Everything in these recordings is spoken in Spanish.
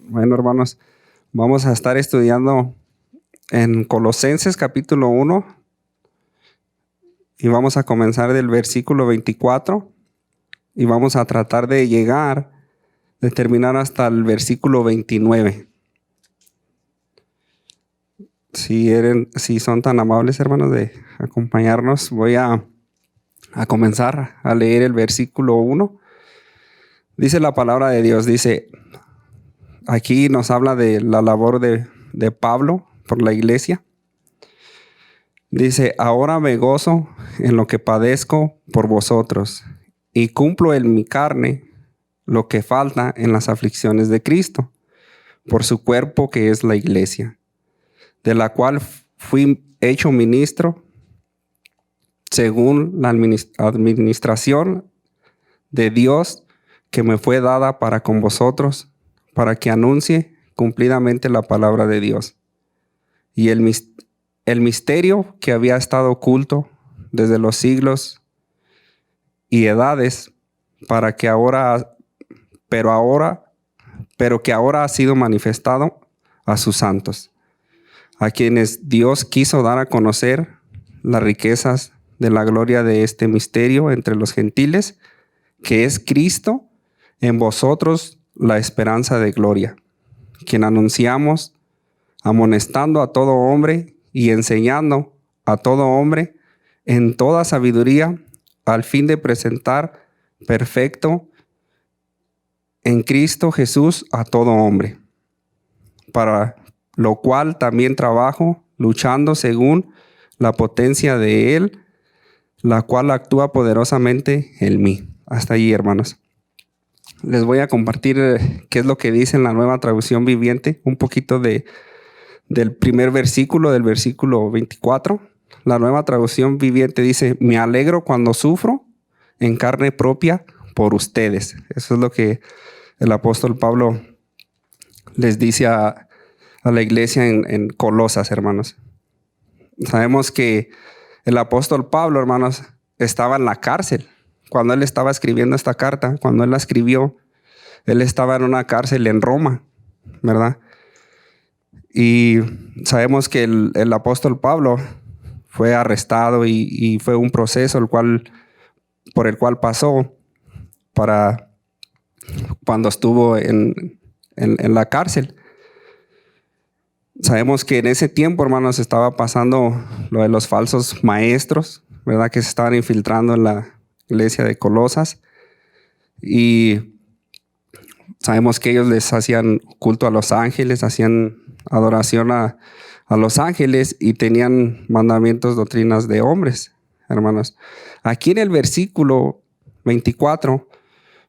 Bueno, hermanos, vamos a estar estudiando en Colosenses capítulo 1 y vamos a comenzar del versículo 24 y vamos a tratar de terminar hasta el versículo 29. Si son tan amables, hermanos, de acompañarnos, voy a comenzar a leer el versículo 1. Dice la palabra de Dios, aquí nos habla de la labor de Pablo por la iglesia. Dice, ahora me gozo en lo que padezco por vosotros y cumplo en mi carne lo que falta en las aflicciones de Cristo, por su cuerpo que es la iglesia, de la cual fui hecho ministro según la administración de Dios que me fue dada para con vosotros, para que anuncie cumplidamente la palabra de Dios. Y el misterio que había estado oculto desde los siglos y edades, pero que ahora ha sido manifestado a sus santos, a quienes Dios quiso dar a conocer las riquezas de la gloria de este misterio entre los gentiles, que es Cristo en vosotros, la esperanza de gloria, quien anunciamos, amonestando a todo hombre y enseñando a todo hombre en toda sabiduría, al fin de presentar perfecto en Cristo Jesús a todo hombre, para lo cual también trabajo, luchando según la potencia de Él, la cual actúa poderosamente en mí. Hasta allí, hermanos. Les voy a compartir qué es lo que dice en la Nueva Traducción Viviente, un poquito del primer versículo, del versículo 24. La Nueva Traducción Viviente dice, me alegro cuando sufro en carne propia por ustedes. Eso es lo que el apóstol Pablo les dice a la iglesia en Colosas, hermanos. Sabemos que el apóstol Pablo, hermanos, estaba en la cárcel. Cuando él estaba escribiendo esta carta, cuando él la escribió, él estaba en una cárcel en Roma, ¿verdad? Y sabemos que el apóstol Pablo fue arrestado y fue un proceso por el cual pasó para cuando estuvo en la cárcel. Sabemos que en ese tiempo, hermanos, estaba pasando lo de los falsos maestros, ¿verdad? Que se estaban infiltrando en la iglesia de Colosas. Y sabemos que ellos les hacían culto a los ángeles, hacían adoración a los ángeles y tenían mandamientos, doctrinas de hombres, hermanos. Aquí en el versículo 24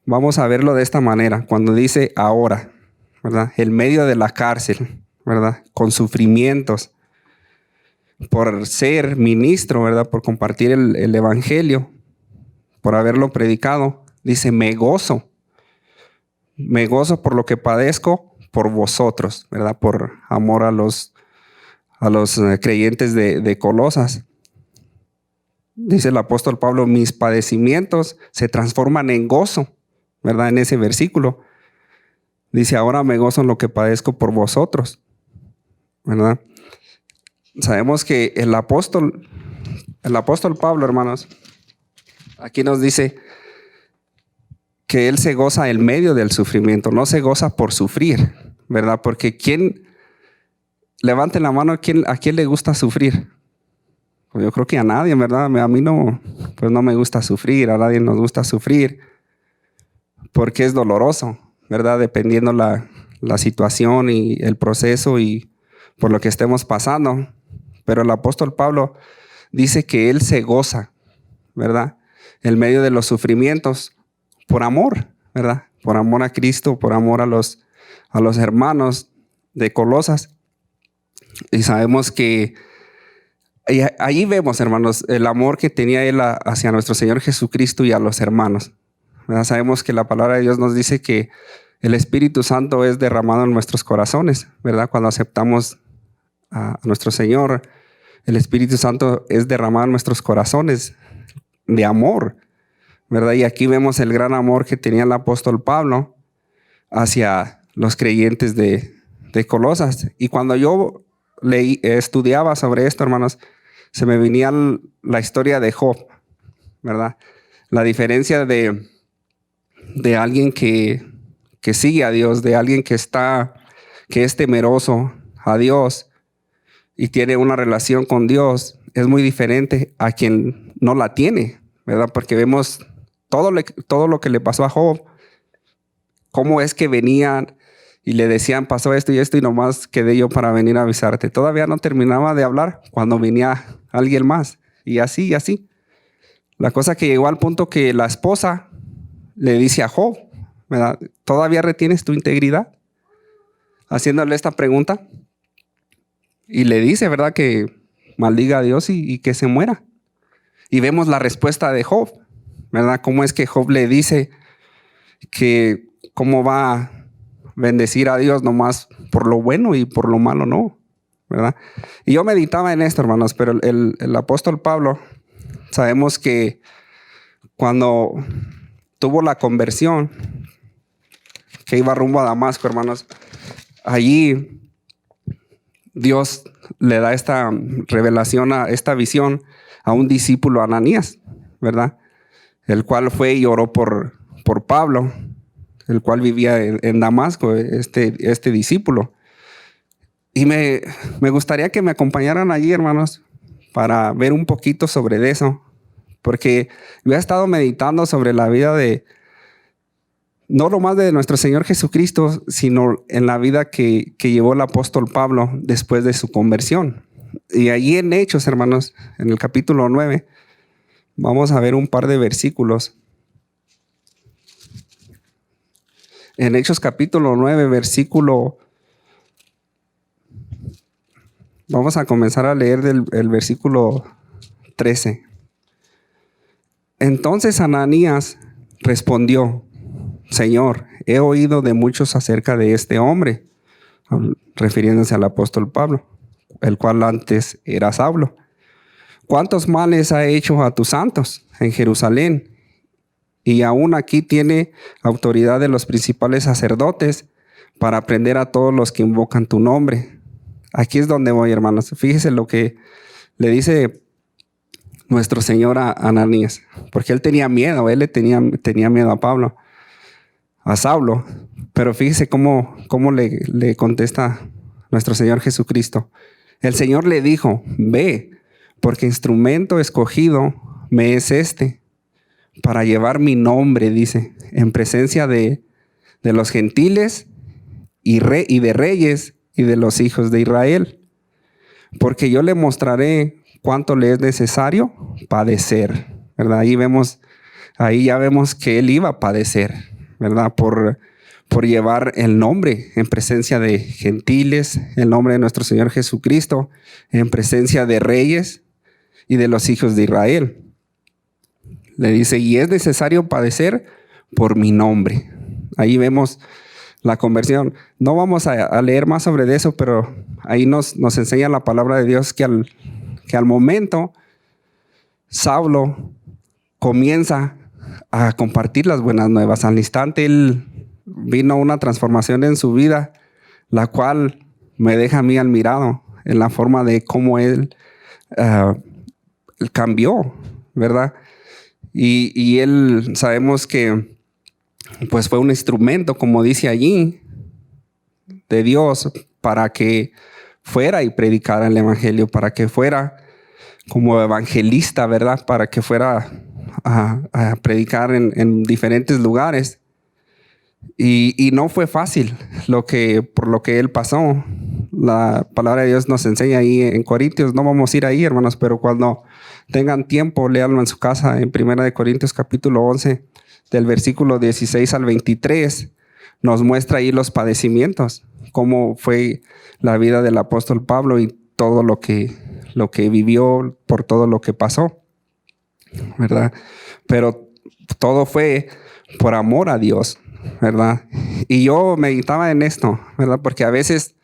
vamos a verlo de esta manera, cuando dice ahora, ¿verdad? En medio de la cárcel, ¿verdad? Con sufrimientos, por ser ministro, ¿verdad? Por compartir el evangelio, por haberlo predicado, dice, me gozo por lo que padezco por vosotros, ¿verdad? Por amor a los creyentes de Colosas. Dice el apóstol Pablo, mis padecimientos se transforman en gozo, ¿verdad? En ese versículo. Dice, ahora me gozo en lo que padezco por vosotros, ¿verdad? Sabemos que el apóstol Pablo, hermanos, aquí nos dice que él se goza en medio del sufrimiento, no se goza por sufrir, ¿verdad? Porque levante la mano, ¿a quién le gusta sufrir? Pues yo creo que a nadie, ¿verdad? A mí no me gusta sufrir, a nadie nos gusta sufrir, porque es doloroso, ¿verdad? Dependiendo la situación y el proceso y por lo que estemos pasando. Pero el apóstol Pablo dice que él se goza, ¿verdad? En medio de los sufrimientos, por amor, ¿verdad? Por amor a Cristo, por amor a los hermanos de Colosas. Y sabemos que ahí vemos, hermanos, el amor que tenía él hacia nuestro Señor Jesucristo y a los hermanos, ¿verdad? Sabemos que la palabra de Dios nos dice que el Espíritu Santo es derramado en nuestros corazones, ¿verdad? Cuando aceptamos a nuestro Señor, el Espíritu Santo es derramado en nuestros corazones de amor, ¿verdad? Y aquí vemos el gran amor que tenía el apóstol Pablo hacia los creyentes de Colosas. Y cuando yo estudiaba sobre esto, hermanos, se me venía la historia de Job, ¿verdad? La diferencia de alguien que sigue a Dios, de alguien que es temeroso a Dios y tiene una relación con Dios, es muy diferente a quien no la tiene, ¿verdad? Porque vemos todo lo que le pasó a Job, cómo es que venían y le decían, pasó esto y nomás quedé yo para venir a avisarte. Todavía no terminaba de hablar cuando venía alguien más, y así y así. La cosa que llegó al punto que la esposa le dice a Job, ¿verdad? ¿Todavía retienes tu integridad? Haciéndole esta pregunta. Y le dice, ¿verdad? Que maldiga a Dios y que se muera. Y vemos la respuesta de Job, ¿verdad? Cómo es que Job le dice que cómo va a bendecir a Dios nomás por lo bueno y por lo malo no, ¿verdad? Y yo meditaba en esto, hermanos, pero el apóstol Pablo, sabemos que cuando tuvo la conversión, que iba rumbo a Damasco, hermanos, allí Dios le da esta revelación, esta visión a un discípulo, Ananías, ¿verdad? El cual fue y oró por Pablo, el cual vivía en Damasco, este discípulo. Y me gustaría que me acompañaran allí, hermanos, para ver un poquito sobre eso, porque yo he estado meditando sobre la vida no nomás de nuestro Señor Jesucristo, sino en la vida que llevó el apóstol Pablo después de su conversión. Y allí en Hechos, hermanos, en el capítulo 9, vamos a ver un par de versículos. En Hechos capítulo 9, versículo... Vamos a comenzar a leer el versículo 13. Entonces Ananías respondió, Señor, he oído de muchos acerca de este hombre, refiriéndose al apóstol Pablo, el cual antes era Saulo. ¿Cuántos males ha hecho a tus santos en Jerusalén? Y aún aquí tiene autoridad de los principales sacerdotes para prender a todos los que invocan tu nombre. Aquí es donde voy, hermanos. Fíjese lo que le dice nuestro Señor a Ananías, porque él tenía miedo, tenía miedo a Pablo, a Saulo, pero fíjese cómo le contesta nuestro Señor Jesucristo. El Señor le dijo, ve, porque instrumento escogido me es para llevar mi nombre, dice, en presencia de los gentiles y de reyes y de los hijos de Israel, porque yo le mostraré cuánto le es necesario padecer, ¿verdad? Ahí ya vemos que él iba a padecer, ¿verdad? Por llevar el nombre en presencia de gentiles, el nombre de nuestro Señor Jesucristo, en presencia de reyes y de los hijos de Israel. Le dice, y es necesario padecer por mi nombre. Ahí vemos la conversión. No vamos a leer más sobre eso, pero ahí nos enseña la palabra de Dios que al momento Saulo comienza a compartir las buenas nuevas. Al instante él vino una transformación en su vida, la cual me deja a mí admirado en la forma de cómo él cambió, ¿verdad? Y él, sabemos que pues fue un instrumento, como dice allí, de Dios para que fuera y predicara el evangelio, para que fuera como evangelista, ¿verdad? Para que fuera a predicar en diferentes lugares. Y no fue fácil por lo que él pasó. La palabra de Dios nos enseña ahí en Corintios, no vamos a ir ahí, hermanos, pero cuando tengan tiempo, léanlo en su casa, en 1 Corintios capítulo 11, del versículo 16 al 23, nos muestra ahí los padecimientos, cómo fue la vida del apóstol Pablo y todo lo que vivió, por todo lo que pasó, ¿verdad? Pero todo fue por amor a Dios, ¿verdad? Y yo meditaba en esto, ¿verdad? Porque a veces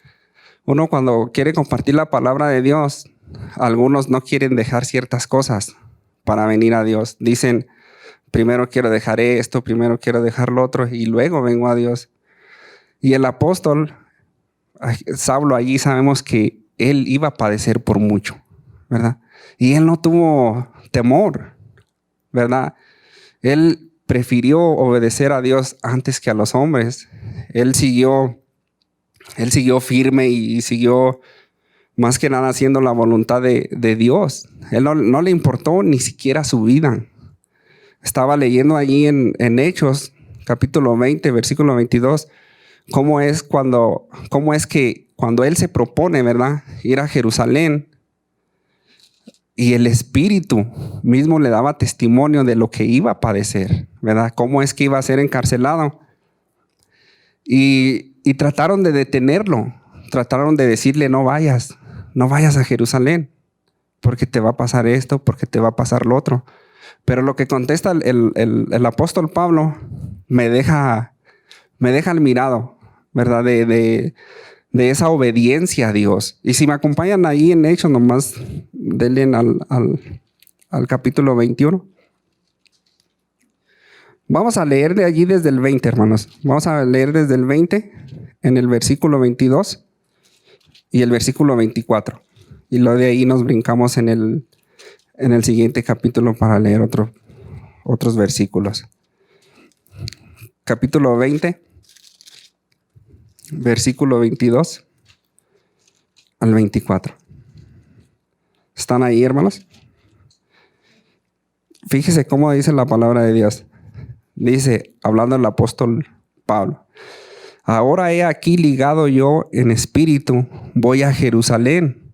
uno cuando quiere compartir la palabra de Dios, algunos no quieren dejar ciertas cosas para venir a Dios. Dicen, primero quiero dejar esto, primero quiero dejar lo otro y luego vengo a Dios. Y el apóstol Saulo, allí sabemos que él iba a padecer por mucho, ¿verdad? Y él no tuvo temor, ¿verdad? Él prefirió obedecer a Dios antes que a los hombres. Él siguió firme y siguió más que nada haciendo la voluntad de Dios. Él no le importó ni siquiera su vida. Estaba leyendo allí en Hechos, capítulo 20, versículo 22, cómo es que cuando él se propone, ¿verdad?, ir a Jerusalén, y el Espíritu mismo le daba testimonio de lo que iba a padecer, ¿verdad? Cómo es que iba a ser encarcelado. Y trataron de detenerlo. Trataron de decirle, no vayas a Jerusalén, porque te va a pasar esto, porque te va a pasar lo otro. Pero lo que contesta el apóstol Pablo me deja admirado, ¿verdad? De esa obediencia a Dios. Y si me acompañan ahí en Hechos, nomás denle al capítulo 21. Vamos a leer de allí desde el 20, hermanos. Vamos a leer desde el 20 en el versículo 22 y el versículo 24. Y luego de ahí nos brincamos en el siguiente capítulo para leer otros versículos. Capítulo 20, versículo 22 al 24. ¿Están ahí, hermanos? Fíjese cómo dice la palabra de Dios. Dice, hablando el apóstol Pablo: ahora he aquí ligado yo en espíritu, voy a Jerusalén.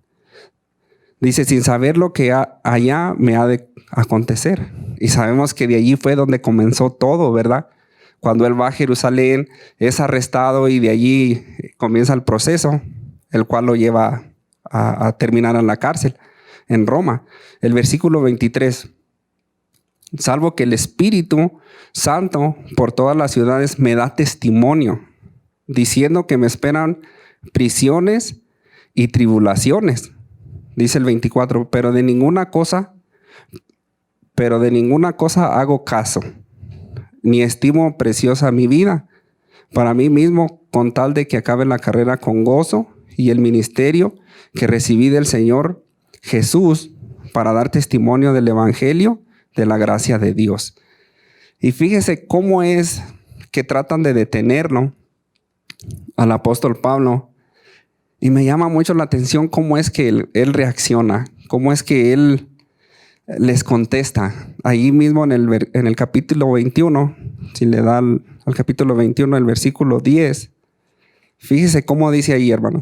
Dice, sin saber lo que allá me ha de acontecer. Y sabemos que de allí fue donde comenzó todo, ¿verdad? Cuando él va a Jerusalén, es arrestado y de allí comienza el proceso, el cual lo lleva a terminar en la cárcel, en Roma. El versículo 23. Salvo que el Espíritu Santo por todas las ciudades me da testimonio, diciendo que me esperan prisiones y tribulaciones. Dice el 24, pero de ninguna cosa hago caso, ni estimo preciosa mi vida para mí mismo, con tal de que acabe la carrera con gozo y el ministerio que recibí del Señor Jesús para dar testimonio del evangelio de la gracia de Dios. Y fíjese cómo es que tratan de detenerlo al apóstol Pablo. Y me llama mucho la atención cómo es que él reacciona, cómo es que él les contesta. Ahí mismo en el capítulo 21, si le da al capítulo 21, el versículo 10, fíjese cómo dice ahí, hermano.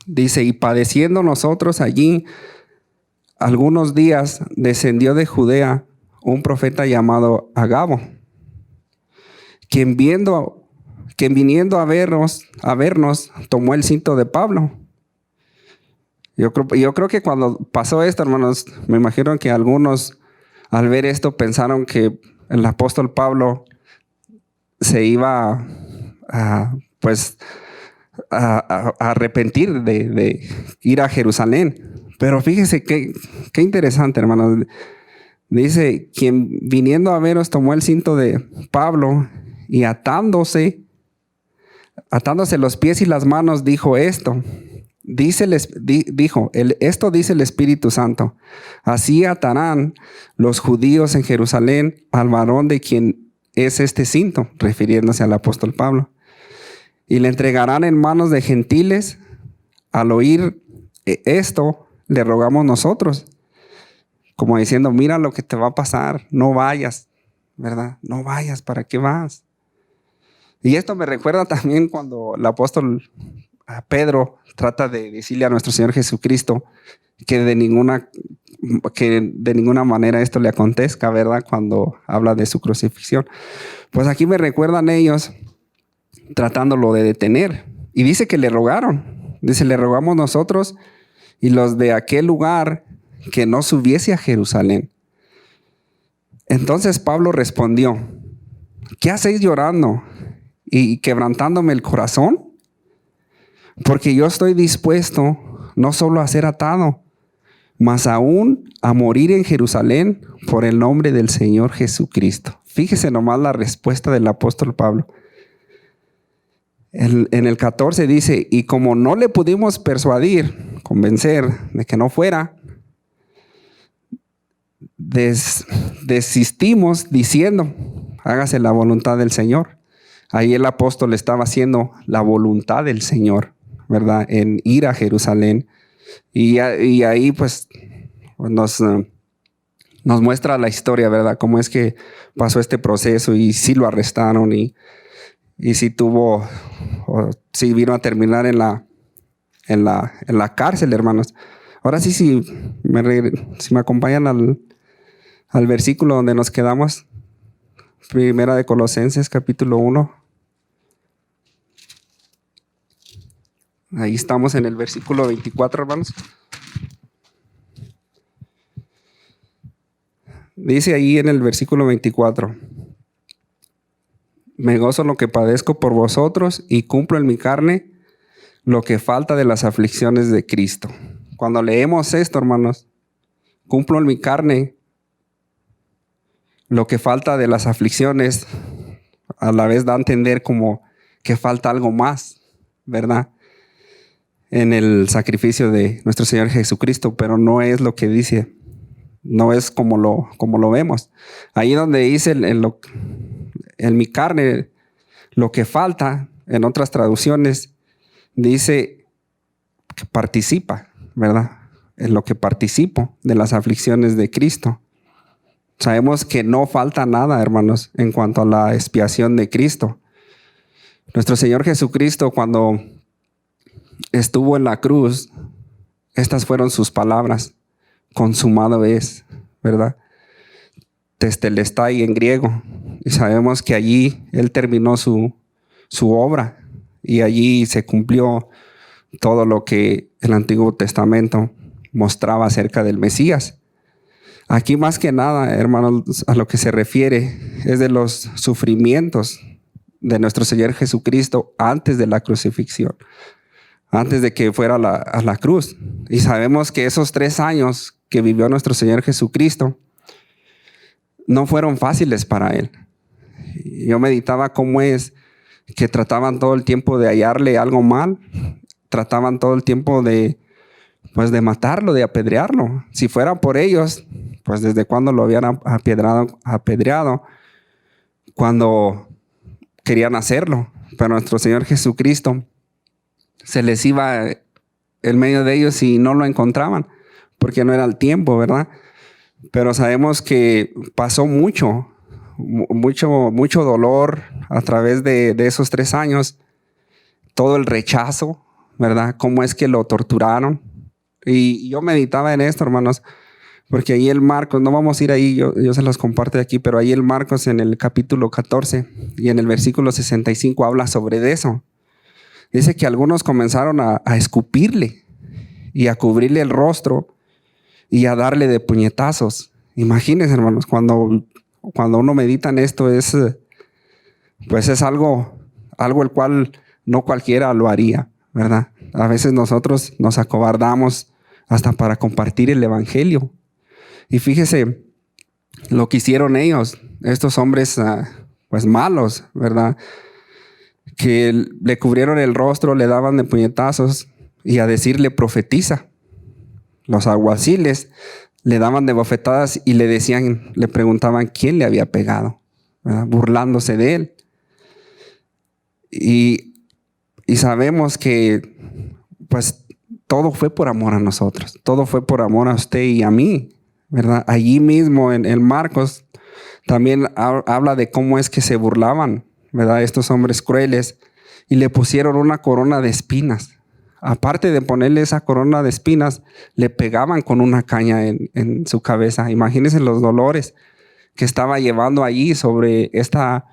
Dice, y padeciendo nosotros allí algunos días, descendió de Judea un profeta llamado Agabo, quien viniendo a vernos, tomó el cinto de Pablo. Yo creo que cuando pasó esto, hermanos, me imagino que algunos al ver esto pensaron que el apóstol Pablo se iba a arrepentir de ir a Jerusalén. Pero fíjese qué interesante, hermanos. Dice, quien viniendo a veros tomó el cinto de Pablo y atándose los pies y las manos, dijo esto. Esto dice el Espíritu Santo: así atarán los judíos en Jerusalén al varón de quien es este cinto, refiriéndose al apóstol Pablo, y le entregarán en manos de gentiles. Al oír esto, le rogamos nosotros, como diciendo, mira lo que te va a pasar, no vayas, ¿verdad? No vayas, ¿para qué vas? Y esto me recuerda también cuando el apóstol Pedro trata de decirle a nuestro Señor Jesucristo que de ninguna manera esto le acontezca, ¿verdad? Cuando habla de su crucifixión. Pues aquí me recuerdan ellos tratándolo de detener. Y dice que le rogaron. Dice, le rogamos nosotros y los de aquel lugar que no subiese a Jerusalén. Entonces Pablo respondió: ¿qué hacéis llorando y quebrantándome el corazón? Porque yo estoy dispuesto no solo a ser atado, mas aún a morir en Jerusalén por el nombre del Señor Jesucristo. Fíjese nomás la respuesta del apóstol Pablo. En el 14 dice, y como no le pudimos persuadir, convencer de que no fuera, desistimos diciendo, hágase la voluntad del Señor. Ahí el apóstol estaba haciendo la voluntad del Señor, ¿verdad? En ir a Jerusalén. Y ahí pues nos muestra la historia, ¿verdad? Cómo es que pasó este proceso y sí lo arrestaron y sí sí vino a terminar en la cárcel, hermanos. Ahora sí, si me acompañan al versículo donde nos quedamos, Primera de Colosenses, capítulo 1. Ahí estamos en el versículo 24, hermanos. Dice ahí en el versículo 24, me gozo en lo que padezco por vosotros y cumplo en mi carne lo que falta de las aflicciones de Cristo. Cuando leemos esto, hermanos, cumplo en mi carne lo que falta de las aflicciones, a la vez da a entender como que falta algo más, ¿verdad? En el sacrificio de nuestro Señor Jesucristo, pero no es lo que dice, no es como lo vemos. Ahí donde dice en mi carne lo que falta, en otras traducciones dice que participa, ¿verdad? En lo que participo de las aflicciones de Cristo. Sabemos que no falta nada, hermanos, en cuanto a la expiación de Cristo. Nuestro Señor Jesucristo, cuando estuvo en la cruz, estas fueron sus palabras: consumado es, ¿verdad? Testelestai en griego. Y sabemos que allí Él terminó su obra y allí se cumplió todo lo que el Antiguo Testamento mostraba acerca del Mesías. Aquí más que nada, hermanos, a lo que se refiere es de los sufrimientos de nuestro Señor Jesucristo antes de la crucifixión, antes de que fuera a la cruz. Y sabemos que esos 3 años que vivió nuestro Señor Jesucristo no fueron fáciles para Él. Yo meditaba cómo es que trataban todo el tiempo de hallarle algo mal, trataban todo el tiempo de matarlo, de apedrearlo. Si fuera por ellos, pues desde cuando lo habían apedreado, cuando querían hacerlo. Pero nuestro Señor Jesucristo se les iba en medio de ellos y no lo encontraban, porque no era el tiempo, ¿verdad? Pero sabemos que pasó mucho dolor a través de esos 3 años, todo el rechazo, ¿verdad? Cómo es que lo torturaron. Y yo meditaba en esto, hermanos, porque ahí el Marcos, no vamos a ir ahí, yo se los comparto aquí, pero ahí el Marcos en el capítulo 14 y en el versículo 65 habla sobre eso. Dice que algunos comenzaron a escupirle y a cubrirle el rostro y a darle de puñetazos. Imagínense, hermanos, cuando uno medita en esto, es algo el cual no cualquiera lo haría, ¿verdad? A veces nosotros nos acobardamos hasta para compartir el evangelio. Y fíjese lo que hicieron ellos, estos hombres malos, ¿verdad? Que le cubrieron el rostro, le daban de puñetazos y a decirle profetiza. Los alguaciles le daban de bofetadas y le preguntaban quién le había pegado, ¿verdad? Burlándose de él. Y sabemos que pues todo fue por amor a nosotros, todo fue por amor a usted y a mí, ¿verdad? Allí mismo en Marcos también habla de cómo es que se burlaban, ¿verdad? Estos hombres crueles, y le pusieron una corona de espinas. Aparte de ponerle esa corona de espinas, le pegaban con una caña en su cabeza. Imagínense los dolores que estaba llevando allí sobre esta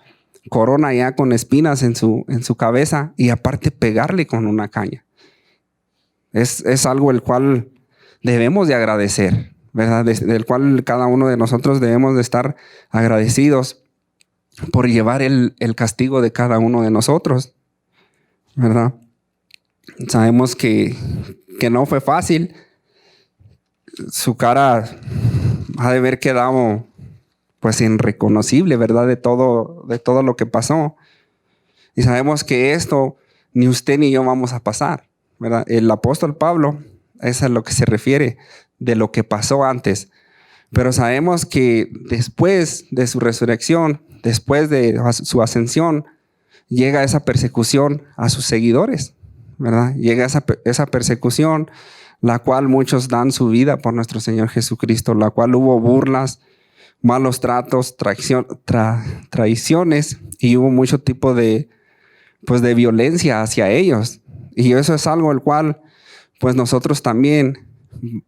corona ya con espinas en su cabeza, y aparte pegarle con una caña. Es algo el cual debemos de agradecer, ¿verdad? Del cual cada uno de nosotros debemos de estar agradecidos por llevar el castigo de cada uno de nosotros, ¿verdad? Sabemos que no fue fácil. Su cara ha de haber quedado pues irreconocible, ¿verdad? De todo lo que pasó. Y sabemos que esto ni usted ni yo vamos a pasar, ¿verdad? El apóstol Pablo es a lo que se refiere de lo que pasó antes. Pero sabemos que después de su resurrección, después de su ascensión, llega esa persecución a sus seguidores, ¿verdad? Llega esa persecución, la cual muchos dan su vida por nuestro Señor Jesucristo, la cual hubo burlas, malos tratos, traiciones, y hubo mucho tipo de violencia hacia ellos. Y eso es algo el cual pues nosotros también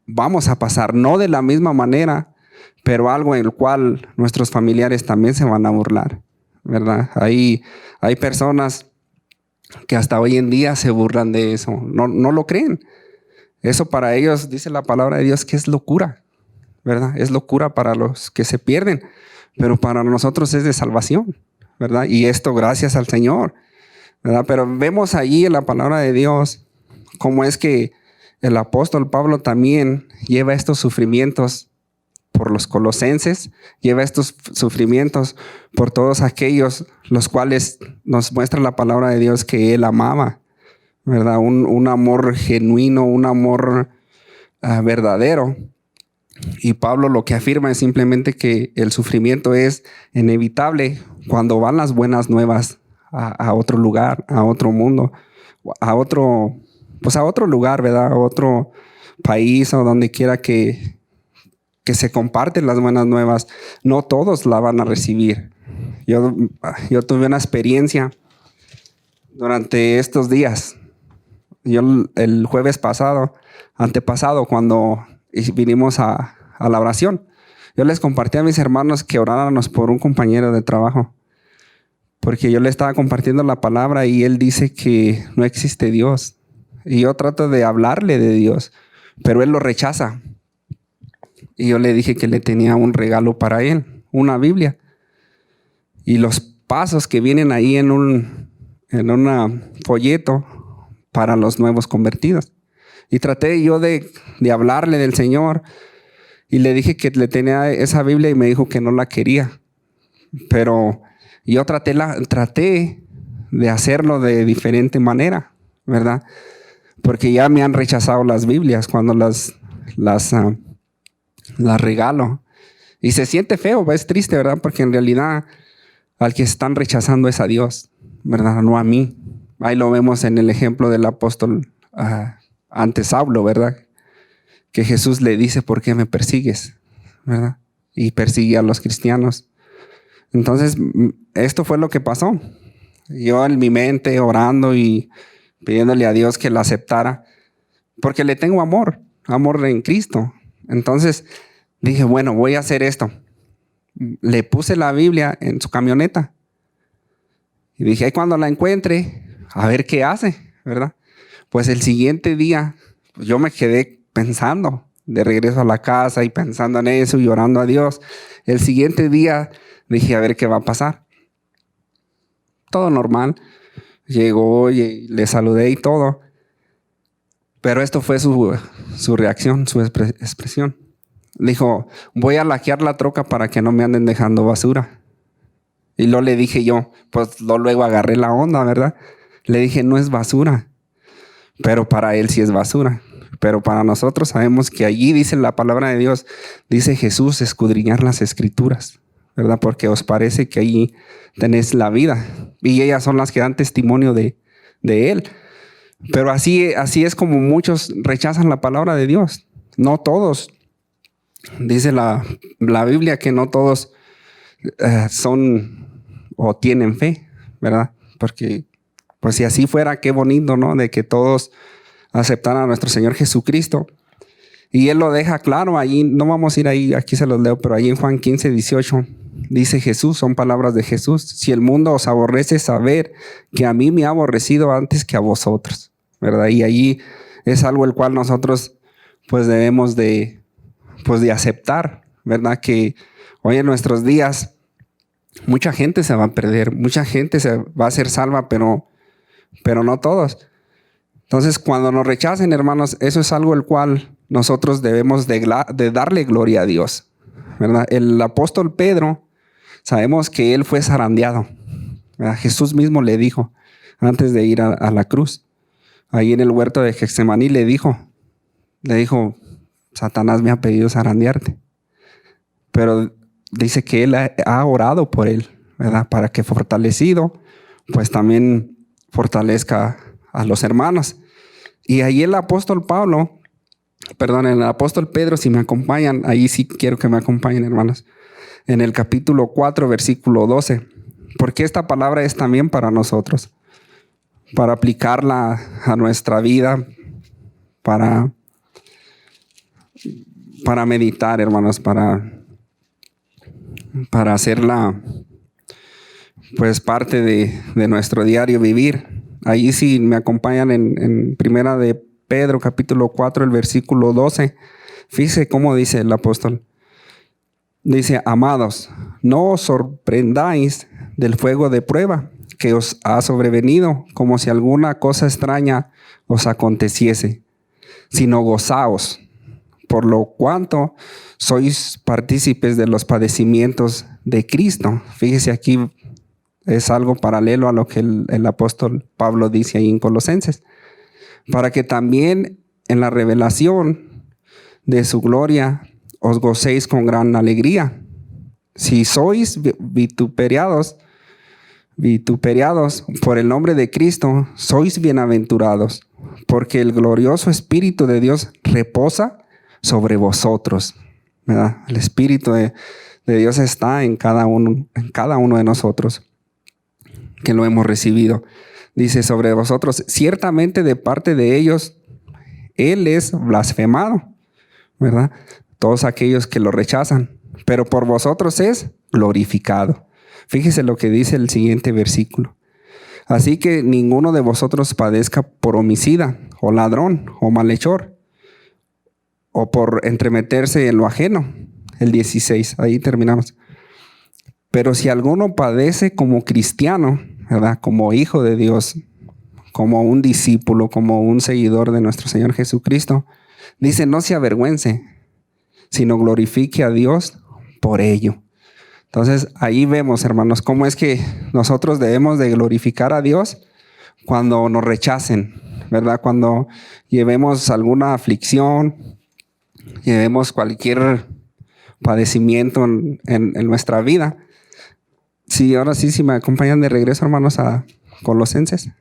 vamos a pasar, no de la misma manera, pero algo en el cual nuestros familiares también se van a burlar, ¿verdad? Hay personas que hasta hoy en día se burlan de eso, no lo creen. Eso para ellos, dice la palabra de Dios, que es locura, ¿verdad? Es locura para los que se pierden, pero para nosotros es de salvación, ¿verdad? Y esto gracias al Señor, ¿verdad? Pero vemos allí en la palabra de Dios cómo es que el apóstol Pablo también lleva estos sufrimientos por los colosenses, lleva estos sufrimientos por todos aquellos los cuales nos muestra la palabra de Dios que él amaba, ¿verdad? Un amor genuino, un amor verdadero. Y Pablo lo que afirma es simplemente que el sufrimiento es inevitable cuando van las buenas nuevas a otro lugar, a otro mundo, a otro lugar, ¿verdad? A otro país o donde quiera que se comparten las buenas nuevas. No todos la van a recibir. Yo tuve una experiencia durante estos días. Yo el jueves antepasado, cuando vinimos a la oración, yo les compartí a mis hermanos que oráramos por un compañero de trabajo, porque yo le estaba compartiendo la palabra y él dice que no existe Dios. Y yo trato de hablarle de Dios, pero él lo rechaza. Y yo le dije que le tenía un regalo para él, una Biblia. Y los pasos que vienen ahí en un folleto para los nuevos convertidos. Y traté yo de hablarle del Señor. Y le dije que le tenía esa Biblia y me dijo que no la quería. Pero yo traté de hacerlo de diferente manera, ¿verdad? Porque ya me han rechazado las Biblias cuando las regalo. Y se siente feo, es triste, ¿verdad? Porque en realidad al que están rechazando es a Dios, ¿verdad? No a mí. Ahí lo vemos en el ejemplo del apóstol ante Saulo, ¿verdad? Que Jesús le dice, ¿por qué me persigues? ¿Verdad? Y persigue a los cristianos. Entonces, esto fue lo que pasó. Yo en mi mente orando y pidiéndole a Dios que la aceptara, porque le tengo amor en Cristo. Entonces dije, bueno, voy a hacer esto. Le puse la Biblia en su camioneta y dije, ahí cuando la encuentre, a ver qué hace, ¿verdad? Pues el siguiente día, pues yo me quedé pensando de regreso a la casa y pensando en eso y orando a Dios. El siguiente día dije, a ver qué va a pasar. Todo normal. Llegó y le saludé y todo. Pero esto fue su reacción, su expresión. Dijo, voy a laquear la troca para que no me anden dejando basura. Y luego le dije yo, pues luego agarré la onda, ¿verdad? Le dije, no es basura. Pero para él sí es basura. Pero para nosotros sabemos que allí dice la palabra de Dios, dice Jesús, escudriñar las escrituras, ¿verdad? Porque os parece que allí tenés la vida. Y ellas son las que dan testimonio de él. Pero así es como muchos rechazan la palabra de Dios. No todos. Dice la Biblia que no todos son o tienen fe, ¿verdad? Porque pues si así fuera, qué bonito, ¿no? De que todos aceptaran a nuestro Señor Jesucristo. Y Él lo deja claro allí, no vamos a ir ahí, aquí se los leo, pero ahí en Juan 15:18 dice Jesús, son palabras de Jesús. Si el mundo os aborrece, saber que a mí me ha aborrecido antes que a vosotros, ¿verdad? Y allí es algo el cual nosotros pues debemos de aceptar, ¿verdad? Que hoy en nuestros días mucha gente se va a perder, mucha gente se va a ser salva, pero no todos. Entonces, cuando nos rechacen, hermanos, eso es algo el cual nosotros debemos de darle gloria a Dios, ¿verdad? El apóstol Pedro, sabemos que él fue zarandeado, ¿verdad? Jesús mismo le dijo, antes de ir a la cruz. Ahí en el huerto de Getsemaní le dijo, Satanás me ha pedido zarandearte. Pero dice que él ha orado por él, ¿verdad? Para que fortalecido, pues también fortalezca a los hermanos. Y ahí el apóstol Pedro, si me acompañan, ahí sí quiero que me acompañen, hermanos, en el capítulo 4, versículo 12, porque esta palabra es también para nosotros, para aplicarla a nuestra vida, para meditar, hermanos, para hacerla pues parte de nuestro diario vivir. Ahí sí me acompañan en Primera de Pedro, capítulo 4, el versículo 12. Fíjese cómo dice el apóstol. Dice: amados, no os sorprendáis del fuego de prueba que os ha sobrevenido, como si alguna cosa extraña os aconteciese, sino gozaos, por lo cuanto sois partícipes de los padecimientos de Cristo. Fíjese, aquí es algo paralelo a lo que el apóstol Pablo dice ahí en Colosenses, para que también en la revelación de su gloria os gocéis con gran alegría. Si sois vituperados por el nombre de Cristo, sois bienaventurados, porque el glorioso Espíritu de Dios reposa sobre vosotros, ¿verdad? El Espíritu de Dios está en cada uno de nosotros, que lo hemos recibido. Dice: sobre vosotros, ciertamente de parte de ellos, Él es blasfemado, ¿verdad? Todos aquellos que lo rechazan, pero por vosotros es glorificado. Fíjese lo que dice el siguiente versículo. Así que ninguno de vosotros padezca por homicida, o ladrón, o malhechor, o por entremeterse en lo ajeno. El 16, ahí terminamos. Pero si alguno padece como cristiano, ¿verdad? Como hijo de Dios, como un discípulo, como un seguidor de nuestro Señor Jesucristo, dice: no se avergüence, sino glorifique a Dios por ello. Entonces ahí vemos, hermanos, cómo es que nosotros debemos de glorificar a Dios cuando nos rechacen, ¿verdad? Cuando llevemos alguna aflicción, llevemos cualquier padecimiento en nuestra vida. Sí, ahora sí, si me acompañan de regreso, hermanos, a Colosenses.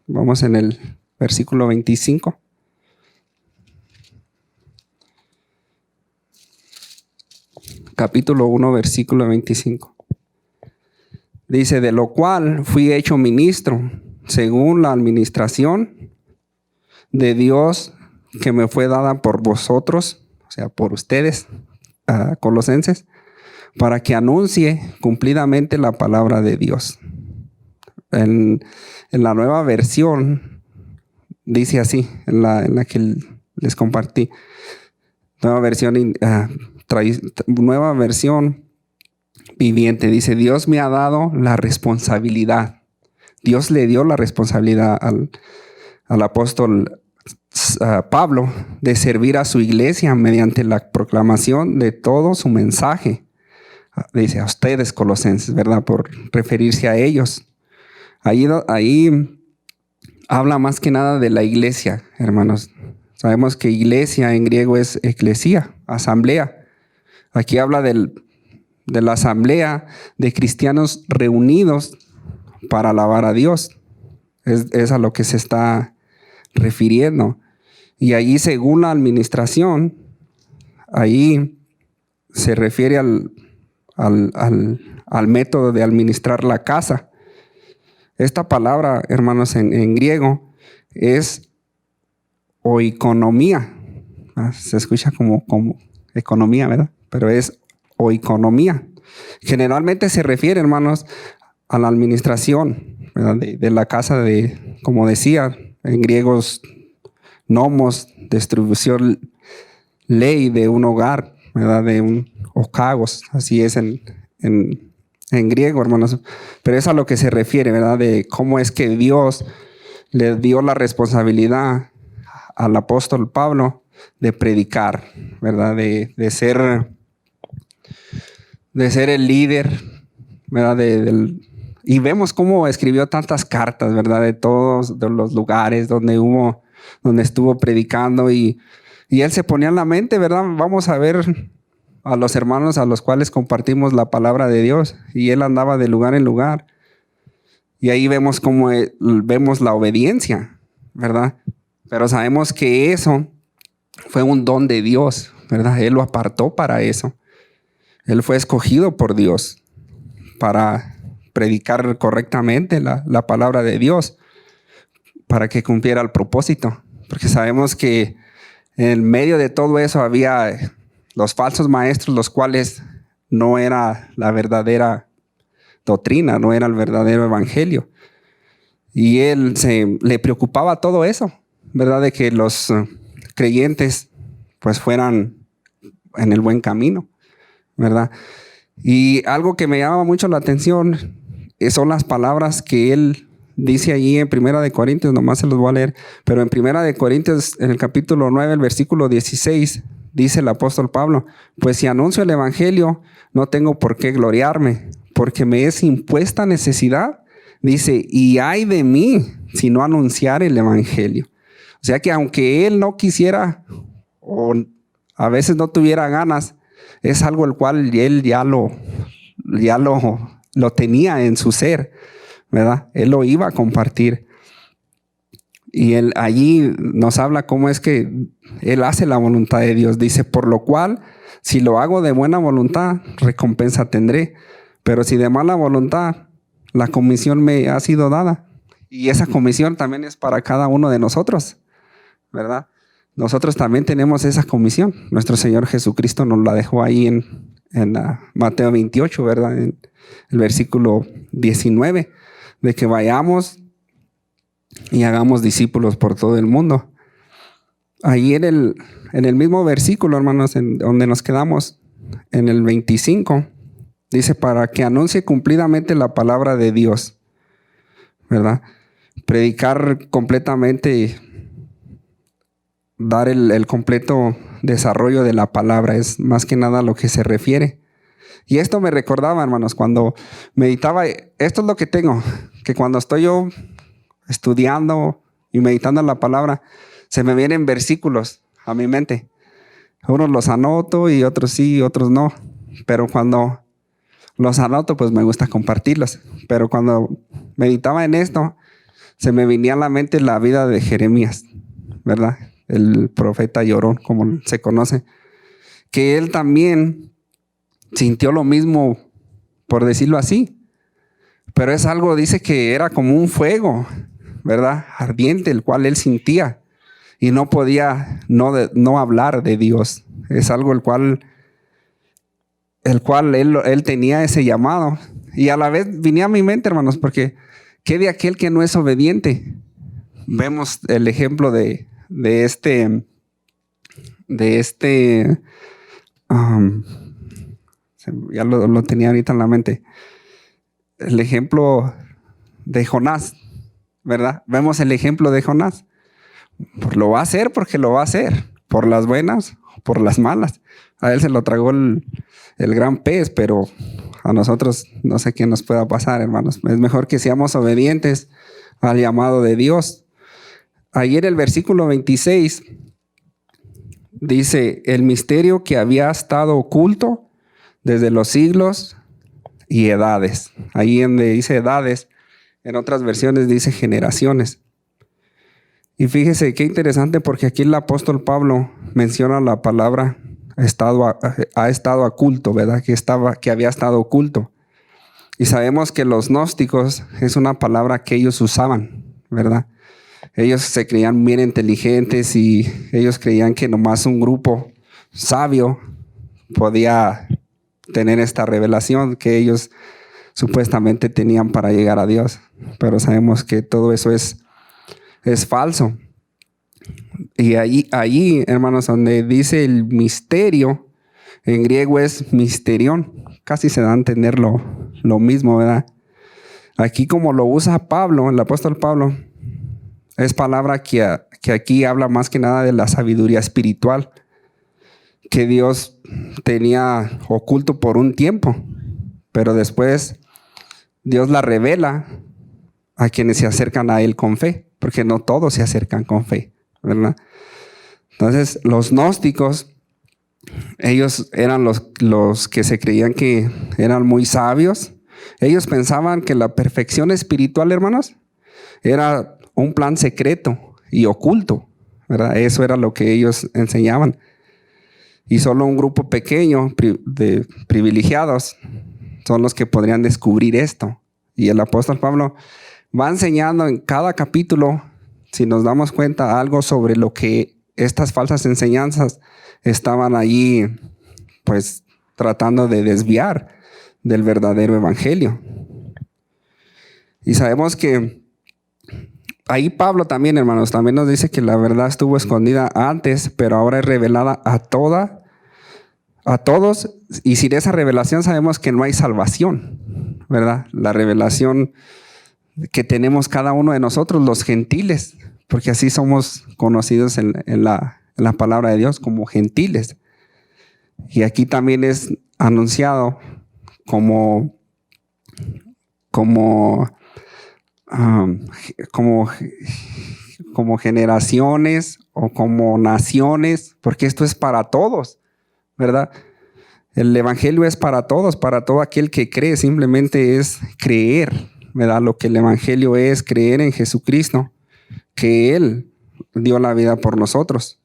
Vamos en el versículo 25. Capítulo 1, versículo 25. Dice: de lo cual fui hecho ministro, según la administración de Dios que me fue dada por vosotros, o sea, por ustedes, colosenses, para que anuncie cumplidamente la palabra de Dios. En la nueva versión, dice así, en la que les compartí, nueva versión viviente, dice: Dios me ha dado la responsabilidad. Dios le dio la responsabilidad al apóstol Pablo de servir a su iglesia mediante la proclamación de todo su mensaje. Dice: a ustedes, colosenses, ¿verdad? Por referirse a ellos. Ahí habla más que nada de la iglesia, hermanos. Sabemos que iglesia en griego es eclesia, asamblea. Aquí habla de la asamblea de cristianos reunidos para alabar a Dios. Es a lo que se está refiriendo. Y allí, según la administración, ahí se refiere al método de administrar la casa. Esta palabra, hermanos, en griego es oikonomía. Se escucha como economía, ¿verdad? Pero es oikonomía. Generalmente se refiere, hermanos, a la administración, ¿verdad? De la casa como decía, en griegos, nomos, distribución, ley de un hogar, ¿verdad? De un okagos, así es en griego, hermanos. Pero es a lo que se refiere, ¿verdad? De cómo es que Dios le dio la responsabilidad al apóstol Pablo de predicar, ¿verdad? De ser el líder, ¿verdad? Y vemos cómo escribió tantas cartas, ¿verdad? De todos de los lugares donde estuvo predicando y él se ponía en la mente, ¿verdad? Vamos a ver a los hermanos a los cuales compartimos la palabra de Dios, y él andaba de lugar en lugar. Y ahí vemos cómo vemos la obediencia, ¿verdad? Pero sabemos que eso fue un don de Dios, ¿verdad? Él lo apartó para eso. Él fue escogido por Dios para predicar correctamente la palabra de Dios, para que cumpliera el propósito. Porque sabemos que en medio de todo eso había los falsos maestros, los cuales no era la verdadera doctrina, no era el verdadero evangelio. Y él le preocupaba todo eso, ¿verdad? De que los creyentes pues fueran en el buen camino, ¿verdad? Y algo que me llama mucho la atención son las palabras que él dice allí en 1 Corintios, nomás se los voy a leer, pero en 1 Corintios, en el capítulo 9, el versículo 16, dice el apóstol Pablo: pues si anuncio el evangelio, no tengo por qué gloriarme, porque me es impuesta necesidad. Dice, y ay de mí si no anunciar el evangelio. O sea que aunque él no quisiera o a veces no tuviera ganas, es algo el cual él ya lo tenía en su ser, ¿verdad? Él lo iba a compartir. Y él allí nos habla cómo es que él hace la voluntad de Dios. Dice, por lo cual, si lo hago de buena voluntad, recompensa tendré. Pero si de mala voluntad, la comisión me ha sido dada. Y esa comisión también es para cada uno de nosotros, ¿verdad? Nosotros también tenemos esa comisión. Nuestro Señor Jesucristo nos la dejó ahí en Mateo 28, ¿verdad? En el versículo 19, de que vayamos y hagamos discípulos por todo el mundo. Ahí en el mismo versículo, hermanos, en donde nos quedamos, en el 25, dice, para que anuncie cumplidamente la palabra de Dios, ¿verdad? Predicar completamente, dar el completo desarrollo de la palabra, es más que nada lo que se refiere. Y esto me recordaba, hermanos, cuando meditaba, esto es lo que tengo, que cuando estoy yo estudiando y meditando en la palabra, se me vienen versículos a mi mente. Unos los anoto y otros sí, otros no. Pero cuando los anoto, pues me gusta compartirlos. Pero cuando meditaba en esto, se me venía a la mente la vida de Jeremías, ¿verdad? El profeta llorón, como se conoce. Que él también sintió lo mismo, por decirlo así. Pero es algo, dice que era como un fuego, ¿verdad? Ardiente, el cual él sentía. Y no podía no hablar de Dios. Es algo el cual él tenía ese llamado. Y a la vez venía a mi mente, hermanos, porque ¿qué de aquel que no es obediente? Vemos el ejemplo de este ya lo tenía ahorita en la mente. El ejemplo de Jonás, ¿verdad? Vemos el ejemplo de Jonás. Pues lo va a hacer porque lo va a hacer, por las buenas, por las malas. A él se lo tragó el gran pez, pero a nosotros no sé qué nos pueda pasar, hermanos. Es mejor que seamos obedientes al llamado de Dios. Ayer el versículo 26 dice, el misterio que había estado oculto desde los siglos y edades. Ahí donde dice edades, en otras versiones dice generaciones. Y fíjese qué interesante, porque aquí el apóstol Pablo menciona la palabra ha estado oculto, ¿verdad? Que había estado oculto. Y sabemos que los gnósticos es una palabra que ellos usaban, ¿verdad? Ellos se creían bien inteligentes y ellos creían que nomás un grupo sabio podía tener esta revelación que ellos supuestamente tenían para llegar a Dios. Pero sabemos que todo eso es falso. Y allí, hermanos, donde dice el misterio, en griego es misterión. Casi se da a entender lo mismo, ¿verdad? Aquí como lo usa Pablo, el apóstol Pablo, es palabra que aquí habla más que nada de la sabiduría espiritual que Dios tenía oculto por un tiempo, pero después Dios la revela a quienes se acercan a Él con fe, porque no todos se acercan con fe, ¿verdad? Entonces, los gnósticos, ellos eran los que se creían que eran muy sabios. Ellos pensaban que la perfección espiritual, hermanos, era un plan secreto y oculto, ¿verdad? Eso era lo que ellos enseñaban. Y solo un grupo pequeño de privilegiados son los que podrían descubrir esto. Y el apóstol Pablo va enseñando en cada capítulo, si nos damos cuenta, algo sobre lo que estas falsas enseñanzas estaban allí, pues, tratando de desviar del verdadero evangelio. Y sabemos que ahí Pablo también, hermanos, también nos dice que la verdad estuvo escondida antes, pero ahora es revelada a todos, y sin esa revelación sabemos que no hay salvación, ¿verdad? La revelación que tenemos cada uno de nosotros, los gentiles, porque así somos conocidos en la palabra de Dios como gentiles. Y aquí también es anunciado como generaciones o como naciones, porque esto es para todos, ¿verdad? El evangelio es para todos, para todo aquel que cree, simplemente es creer, ¿verdad? Lo que el evangelio es creer en Jesucristo, que Él dio la vida por nosotros.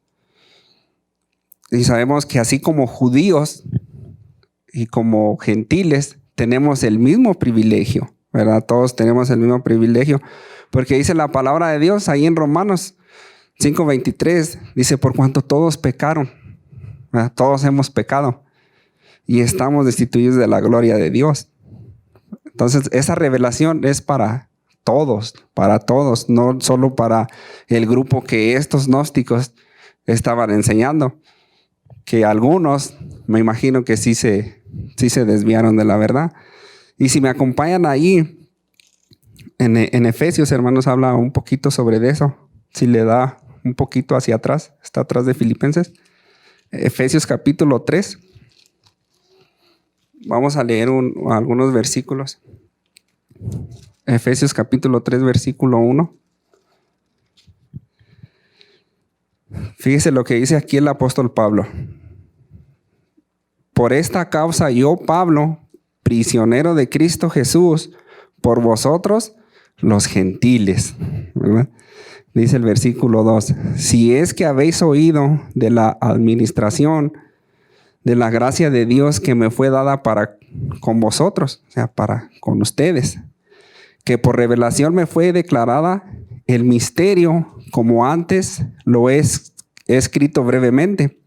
Y sabemos que así como judíos y como gentiles tenemos el mismo privilegio, ¿verdad? Todos tenemos el mismo privilegio, porque dice la palabra de Dios ahí en Romanos 5:23, dice, por cuanto todos pecaron, ¿verdad? Todos hemos pecado y estamos destituidos de la gloria de Dios. Entonces, esa revelación es para todos, no solo para el grupo que estos gnósticos estaban enseñando, que algunos, me imagino que sí se desviaron de la verdad. Y si me acompañan ahí, en Efesios, hermanos, habla un poquito sobre eso. Si le da un poquito hacia atrás, está atrás de Filipenses. Efesios capítulo 3. Vamos a leer algunos versículos. Efesios capítulo 3, versículo 1. Fíjese lo que dice aquí el apóstol Pablo. Por esta causa yo, Pablo, prisionero de Cristo Jesús, por vosotros los gentiles, ¿verdad? Dice el versículo 2, si es que habéis oído de la administración de la gracia de Dios que me fue dada para con vosotros, o sea, para con ustedes, que por revelación me fue declarada el misterio, como antes lo he escrito brevemente,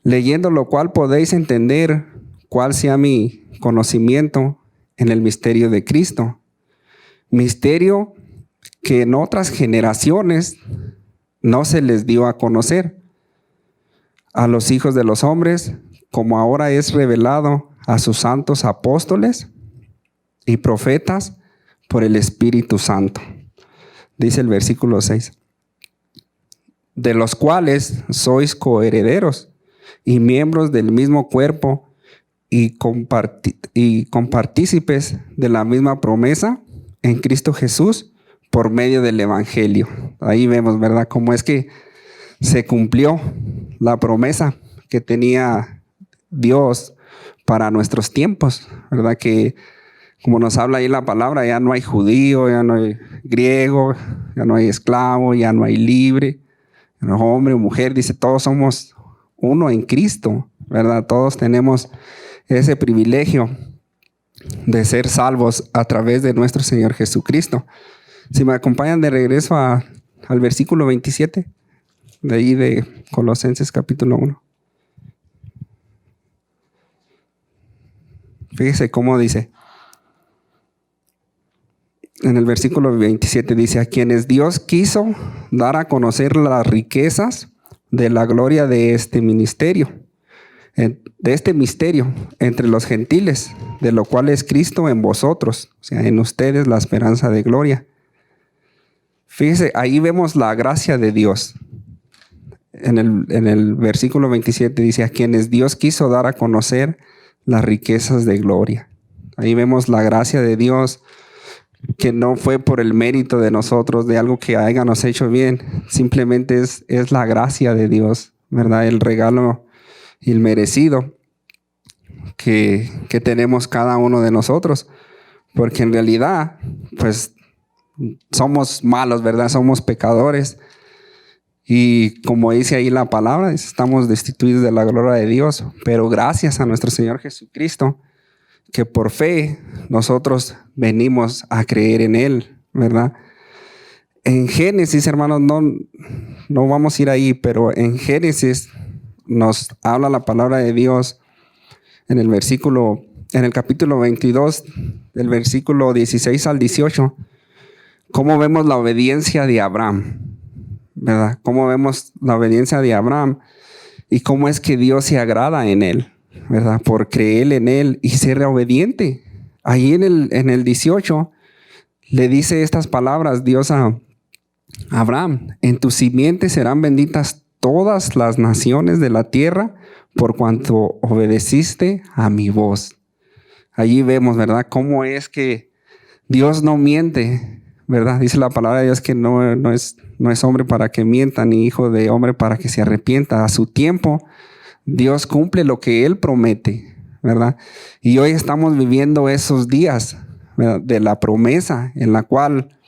leyendo lo cual podéis entender cuál sea mi conocimiento en el misterio de Cristo. Misterio que en otras generaciones no se les dio a conocer a los hijos de los hombres, como ahora es revelado a sus santos apóstoles y profetas por el Espíritu Santo. Dice el versículo 6, de los cuales sois coherederos y miembros del mismo cuerpo y compartícipes de la misma promesa en Cristo Jesús por medio del evangelio. Ahí vemos, ¿verdad?, cómo es que se cumplió la promesa que tenía Dios para nuestros tiempos, ¿verdad? Que como nos habla ahí la palabra, ya no hay judío, ya no hay griego, ya no hay esclavo, ya no hay libre, no hombre o mujer, dice, todos somos uno en Cristo, ¿verdad? Todos tenemos ese privilegio de ser salvos a través de nuestro Señor Jesucristo. Si me acompañan de regreso al versículo 27, de ahí de Colosenses capítulo 1. Fíjese cómo dice. En el versículo 27 dice, a quienes Dios quiso dar a conocer las riquezas de la gloria de este misterio entre los gentiles, de lo cual es Cristo en vosotros, o sea, en ustedes la esperanza de gloria. Fíjese, ahí vemos la gracia de Dios. En el versículo 27 dice, a quienes Dios quiso dar a conocer las riquezas de gloria. Ahí vemos la gracia de Dios, que no fue por el mérito de nosotros, de algo que hayamos hecho bien. Simplemente es la gracia de Dios, ¿verdad? El regalo inmerecido que tenemos cada uno de nosotros. Porque en realidad, pues, somos malos, ¿verdad? Somos pecadores. Y como dice ahí la palabra, estamos destituidos de la gloria de Dios. Pero gracias a nuestro Señor Jesucristo, que por fe nosotros venimos a creer en Él, ¿verdad? En Génesis, hermanos, no vamos a ir ahí, pero en Génesis nos habla la palabra de Dios en el capítulo 22, del versículo 16 al 18, cómo vemos la obediencia de Abraham, ¿verdad? Cómo vemos la obediencia de Abraham y cómo es que Dios se agrada en él, ¿verdad? Por creer en él y ser obediente. Ahí en el 18 le dice estas palabras Dios a Abraham: en tu simiente serán benditas todas las naciones de la tierra por cuanto obedeciste a mi voz. Allí vemos, ¿verdad? Cómo es que Dios no miente, ¿verdad? Dice la palabra de Dios que no es hombre para que mienta, ni hijo de hombre para que se arrepienta. A su tiempo, Dios cumple lo que Él promete, ¿verdad? Y hoy estamos viviendo esos días, ¿verdad?, de la promesa en la cual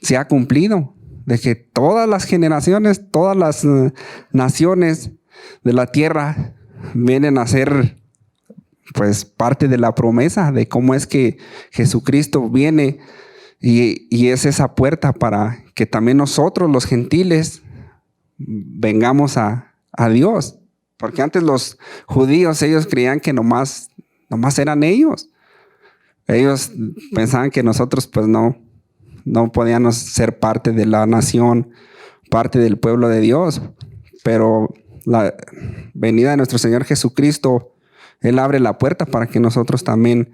se ha cumplido, de que todas las generaciones, todas las naciones de la tierra vienen a ser, pues, parte de la promesa de cómo es que Jesucristo viene y es esa puerta para que también nosotros, los gentiles, vengamos a Dios. Porque antes los judíos, ellos creían que nomás eran ellos. Ellos pensaban que nosotros pues no podíamos ser parte de la nación, parte del pueblo de Dios. Pero la venida de nuestro Señor Jesucristo, Él abre la puerta para que nosotros también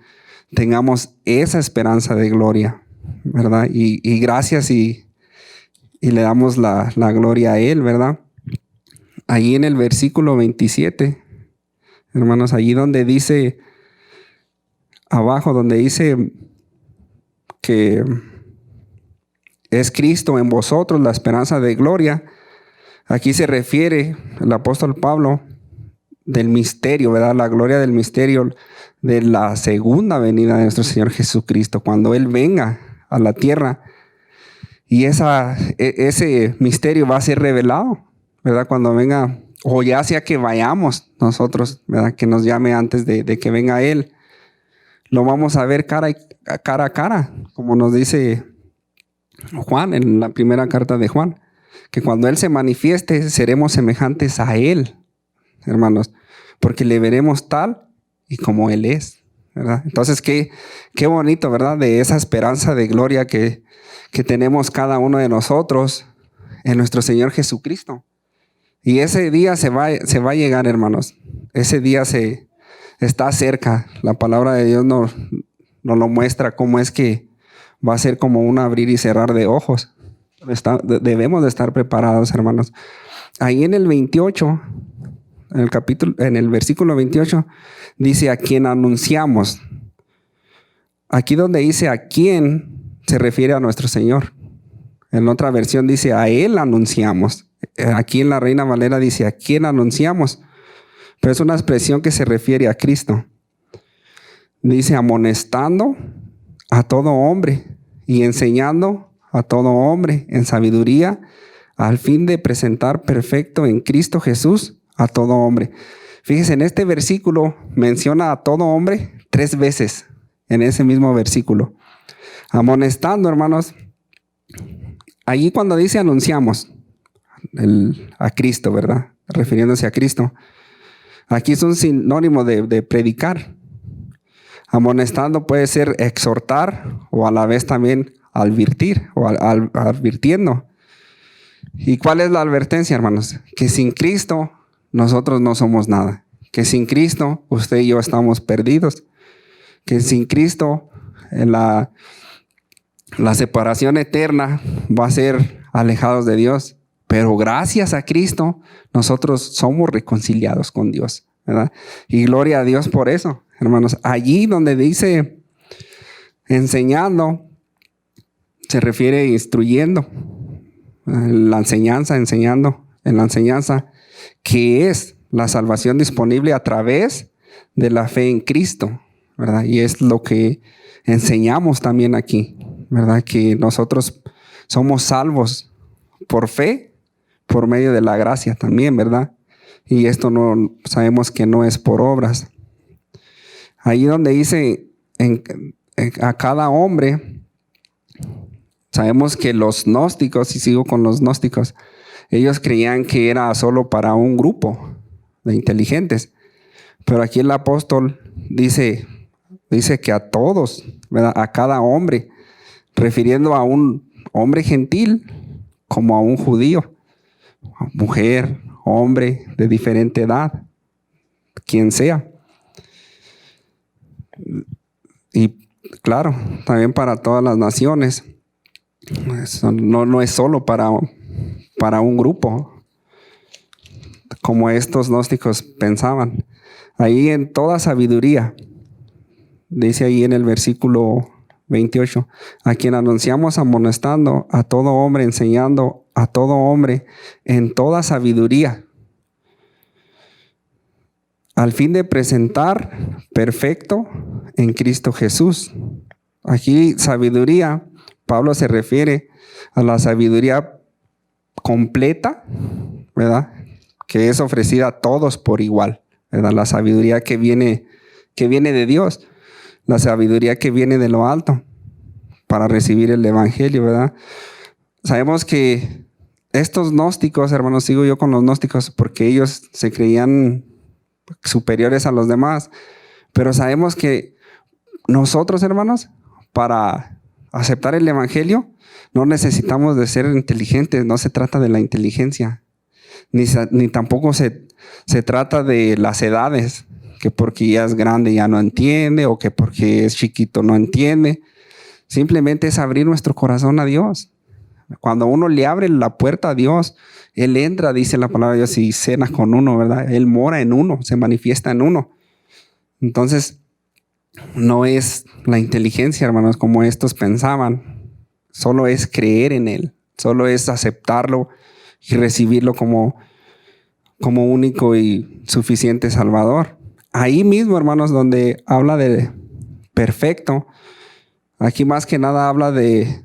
tengamos esa esperanza de gloria, ¿verdad? Y gracias y le damos la gloria a Él, ¿verdad? Ahí en el versículo 27, hermanos, allí donde dice, abajo, donde dice que es Cristo en vosotros la esperanza de gloria, aquí se refiere el apóstol Pablo del misterio, ¿verdad? La gloria del misterio de la segunda venida de nuestro Señor Jesucristo, cuando Él venga a la tierra y ese misterio va a ser revelado, ¿verdad? Cuando venga, o ya sea que vayamos nosotros, ¿verdad?, que nos llame antes de que venga Él, lo vamos a ver cara a cara, como nos dice Juan en la primera carta de Juan, que cuando Él se manifieste seremos semejantes a Él, hermanos, porque le veremos tal y como Él es, ¿verdad? Entonces, qué bonito, ¿verdad?, de esa esperanza de gloria que tenemos cada uno de nosotros en nuestro Señor Jesucristo. Y ese día se va a llegar, hermanos. Ese día está cerca. La palabra de Dios nos lo muestra, cómo es que va a ser como un abrir y cerrar de ojos. Debemos de estar preparados, hermanos. Ahí en el 28, en el versículo 28, dice: a quien anunciamos. Aquí donde dice a quién, se refiere a nuestro Señor. En otra versión dice a Él anunciamos. Aquí en la Reina Valera dice a quién anunciamos, pero es una expresión que se refiere a Cristo. Dice amonestando a todo hombre y enseñando a todo hombre en sabiduría, al fin de presentar perfecto en Cristo Jesús a todo hombre. Fíjense, en este versículo menciona a todo hombre 3 veces en ese mismo versículo. Amonestando, hermanos, allí cuando dice anunciamos a Cristo, ¿verdad?, refiriéndose a Cristo, aquí es un sinónimo de predicar. Amonestando puede ser exhortar o a la vez también advertir o advirtiendo. ¿Y cuál es la advertencia, hermanos? Que sin Cristo nosotros no somos nada. Que sin Cristo usted y yo estamos perdidos. Que sin Cristo la separación eterna va a ser alejados de Dios. Pero gracias a Cristo nosotros somos reconciliados con Dios, ¿verdad? Y gloria a Dios por eso, hermanos. Allí donde dice Enseñando se refiere a instruyendo. La enseñanza, enseñando en la enseñanza, que es la salvación disponible a través de la fe en Cristo, ¿verdad? Y es lo que enseñamos también aquí, ¿verdad? Que nosotros somos salvos por fe, por medio de la gracia también, ¿verdad? Y esto no sabemos que no es por obras. Ahí donde dice a cada hombre, sabemos que los gnósticos, y sigo con los gnósticos, ellos creían que era solo para un grupo de inteligentes. Pero aquí el apóstol dice que a todos, ¿verdad? A cada hombre, refiriendo a un hombre gentil como a un judío, mujer, hombre de diferente edad, quien sea. Y claro, también para todas las naciones. Eso no es solo para un grupo, como estos gnósticos pensaban. Ahí en toda sabiduría, dice ahí en el versículo 28, a quien anunciamos amonestando a todo hombre, enseñando a todo hombre en toda sabiduría, al fin de presentar perfecto en Cristo Jesús. Aquí sabiduría, Pablo se refiere a la sabiduría completa, ¿verdad? Que es ofrecida a todos por igual, ¿verdad? La sabiduría que viene de Dios, la sabiduría que viene de lo alto para recibir el evangelio, ¿verdad? Sabemos que estos gnósticos, hermanos, sigo yo con los gnósticos porque ellos se creían superiores a los demás, pero sabemos que nosotros, hermanos, para aceptar el evangelio no necesitamos de ser inteligentes. No se trata de la inteligencia, ni tampoco se trata de las edades, que porque ya es grande ya no entiende, o que porque es chiquito no entiende. Simplemente es abrir nuestro corazón a Dios. Cuando uno le abre la puerta a Dios, Él entra, dice la palabra de Dios, y cena con uno, ¿verdad? Él mora en uno, se manifiesta en uno. Entonces, no es la inteligencia, hermanos, como estos pensaban. Solo es creer en Él, solo es aceptarlo y recibirlo como único y suficiente Salvador. Ahí mismo, hermanos, donde habla de perfecto, aquí más que nada habla de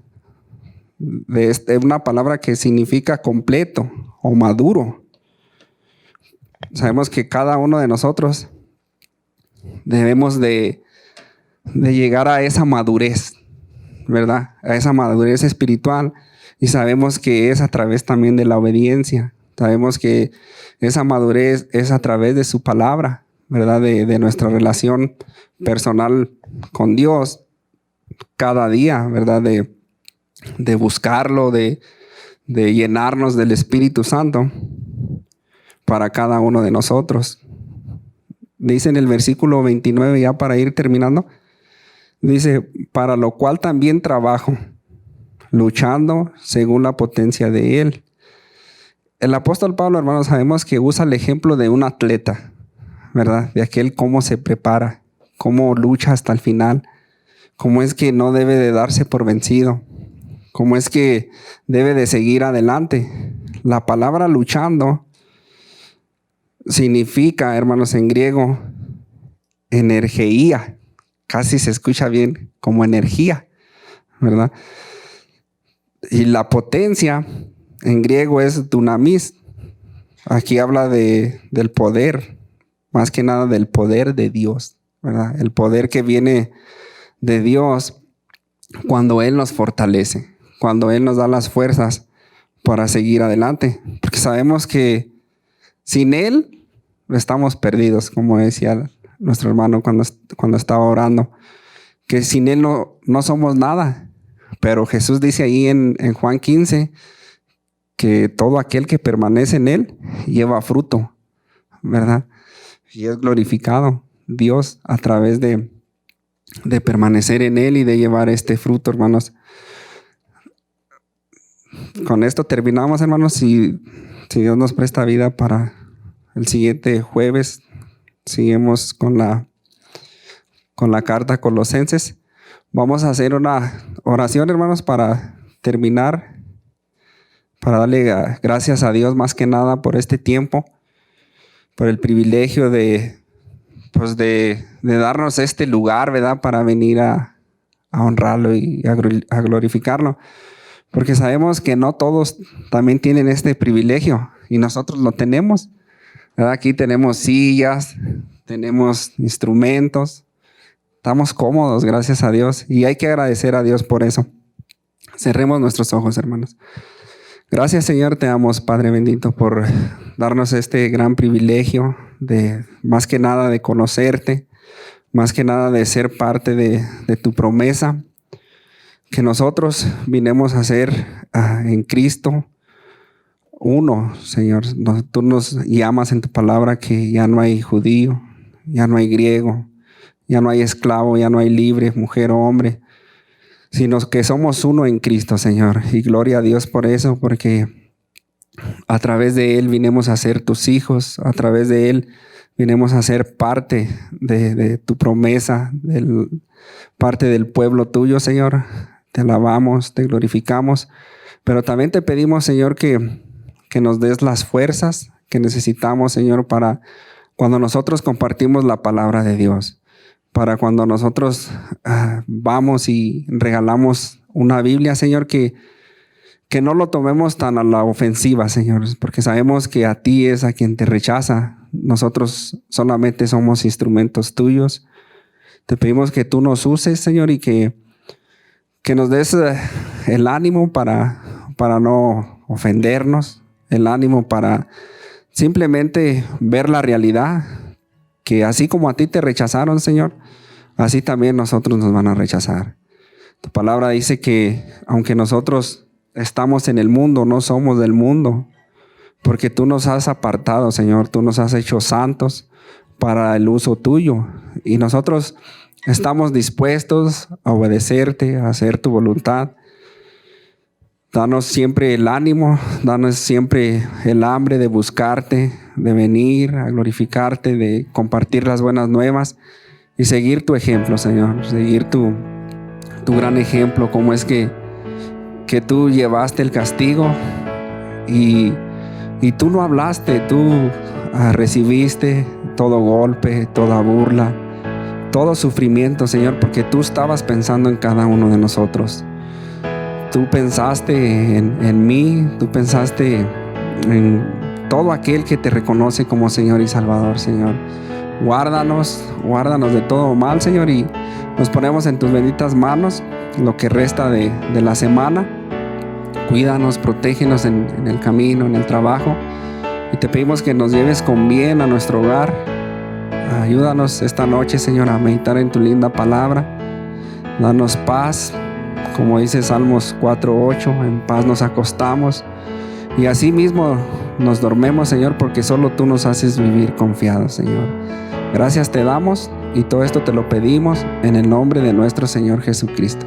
una palabra que significa completo o maduro. Sabemos que cada uno de nosotros debemos de llegar a esa madurez, ¿verdad? A esa madurez espiritual, y sabemos que es a través también de la obediencia. Sabemos que esa madurez es a través de su palabra, ¿verdad? De nuestra relación personal con Dios cada día, ¿verdad? De buscarlo, de llenarnos del Espíritu Santo para cada uno de nosotros. Dice en el versículo 29, ya para ir terminando, dice, para lo cual también trabajo, luchando según la potencia de Él. El apóstol Pablo, hermanos, sabemos que usa el ejemplo de un atleta, ¿verdad? De aquel cómo se prepara, cómo lucha hasta el final, cómo es que no debe de darse por vencido, cómo es que debe de seguir adelante. La palabra luchando significa, hermanos, en griego, energía. Casi se escucha bien como energía, ¿verdad? Y la potencia en griego es dunamis. Aquí habla del poder, más que nada del poder de Dios, ¿verdad? El poder que viene de Dios cuando Él nos fortalece, cuando Él nos da las fuerzas para seguir adelante. Porque sabemos que sin Él estamos perdidos, como decía nuestro hermano cuando estaba orando, que sin Él no somos nada. Pero Jesús dice ahí en Juan 15 que todo aquel que permanece en Él lleva fruto, ¿verdad? Y es glorificado Dios a través de permanecer en Él y de llevar este fruto, hermanos. Con esto terminamos, hermanos. Si Dios nos presta vida para el siguiente jueves, seguimos con la carta a Colosenses. Vamos a hacer una oración, hermanos, para terminar, para darle gracias a Dios más que nada por este tiempo, por el privilegio de darnos este lugar, ¿verdad? Para venir a honrarlo y a glorificarlo. Porque sabemos que no todos también tienen este privilegio y nosotros lo tenemos, ¿verdad? Aquí tenemos sillas, tenemos instrumentos, estamos cómodos, gracias a Dios, y hay que agradecer a Dios por eso. Cerremos nuestros ojos, hermanos. Gracias, Señor, te damos, Padre bendito, por darnos este gran privilegio de, más que nada, de conocerte, más que nada de ser parte de tu promesa, que nosotros vinimos a ser en Cristo uno, Señor. Tú nos llamas en tu palabra que ya no hay judío, ya no hay griego, ya no hay esclavo, ya no hay libre, mujer o hombre, sino que somos uno en Cristo, Señor. Y gloria a Dios por eso, porque a través de Él vinimos a ser tus hijos, a través de Él vinimos a ser parte de tu promesa, parte del pueblo tuyo, Señor. Te alabamos, te glorificamos, pero también te pedimos, Señor, que nos des las fuerzas que necesitamos, Señor, para cuando nosotros compartimos la palabra de Dios, para cuando nosotros vamos y regalamos una Biblia, Señor, que no lo tomemos tan a la ofensiva, Señor, porque sabemos que a ti es a quien te rechaza. Nosotros solamente somos instrumentos tuyos. Te pedimos que tú nos uses, Señor, y que nos des el ánimo para no ofendernos, el ánimo para simplemente ver la realidad, que así como a ti te rechazaron, Señor, así también nosotros nos van a rechazar. Tu palabra dice que aunque nosotros estamos en el mundo, no somos del mundo, porque tú nos has apartado, Señor, tú nos has hecho santos para el uso tuyo, y nosotros estamos dispuestos a obedecerte, a hacer tu voluntad. Danos siempre el ánimo, danos siempre el hambre de buscarte, de venir a glorificarte, de compartir las buenas nuevas y seguir tu ejemplo, Señor, seguir tu gran ejemplo, cómo es que tú llevaste el castigo y tú no hablaste, tú recibiste todo golpe, toda burla, todo sufrimiento, Señor, porque tú estabas pensando en cada uno de nosotros. Tú pensaste en mí, tú pensaste en todo aquel que te reconoce como Señor y Salvador, Señor. Guárdanos de todo mal, Señor, y nos ponemos en tus benditas manos lo que resta de la semana. Cuídanos, protégenos en el camino, en el trabajo, y te pedimos que nos lleves con bien a nuestro hogar. Ayúdanos esta noche, Señor, a meditar en tu linda palabra. Danos paz, como dice Salmos 4:8, en paz nos acostamos y así mismo nos dormemos, Señor, porque solo tú nos haces vivir confiados, Señor. Gracias te damos y todo esto te lo pedimos en el nombre de nuestro Señor Jesucristo.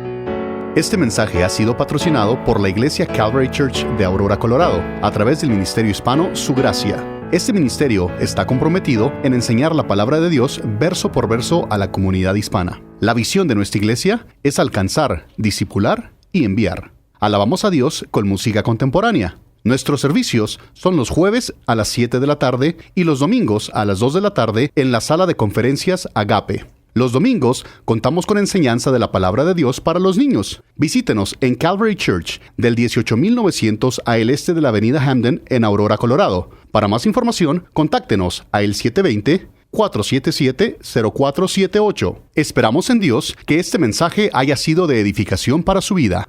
Este mensaje ha sido patrocinado por la Iglesia Calvary Church de Aurora, Colorado, a través del Ministerio Hispano Su Gracia. Este ministerio está comprometido en enseñar la palabra de Dios verso por verso a la comunidad hispana. La visión de nuestra iglesia es alcanzar, discipular y enviar. Alabamos a Dios con música contemporánea. Nuestros servicios son los jueves a las 7 de la tarde y los domingos a las 2 de la tarde en la sala de conferencias Agape. Los domingos contamos con enseñanza de la palabra de Dios para los niños. Visítenos en Calvary Church del 18900 al este de la avenida Hamden en Aurora, Colorado. Para más información, contáctenos a el 720-477-0478. Esperamos en Dios que este mensaje haya sido de edificación para su vida.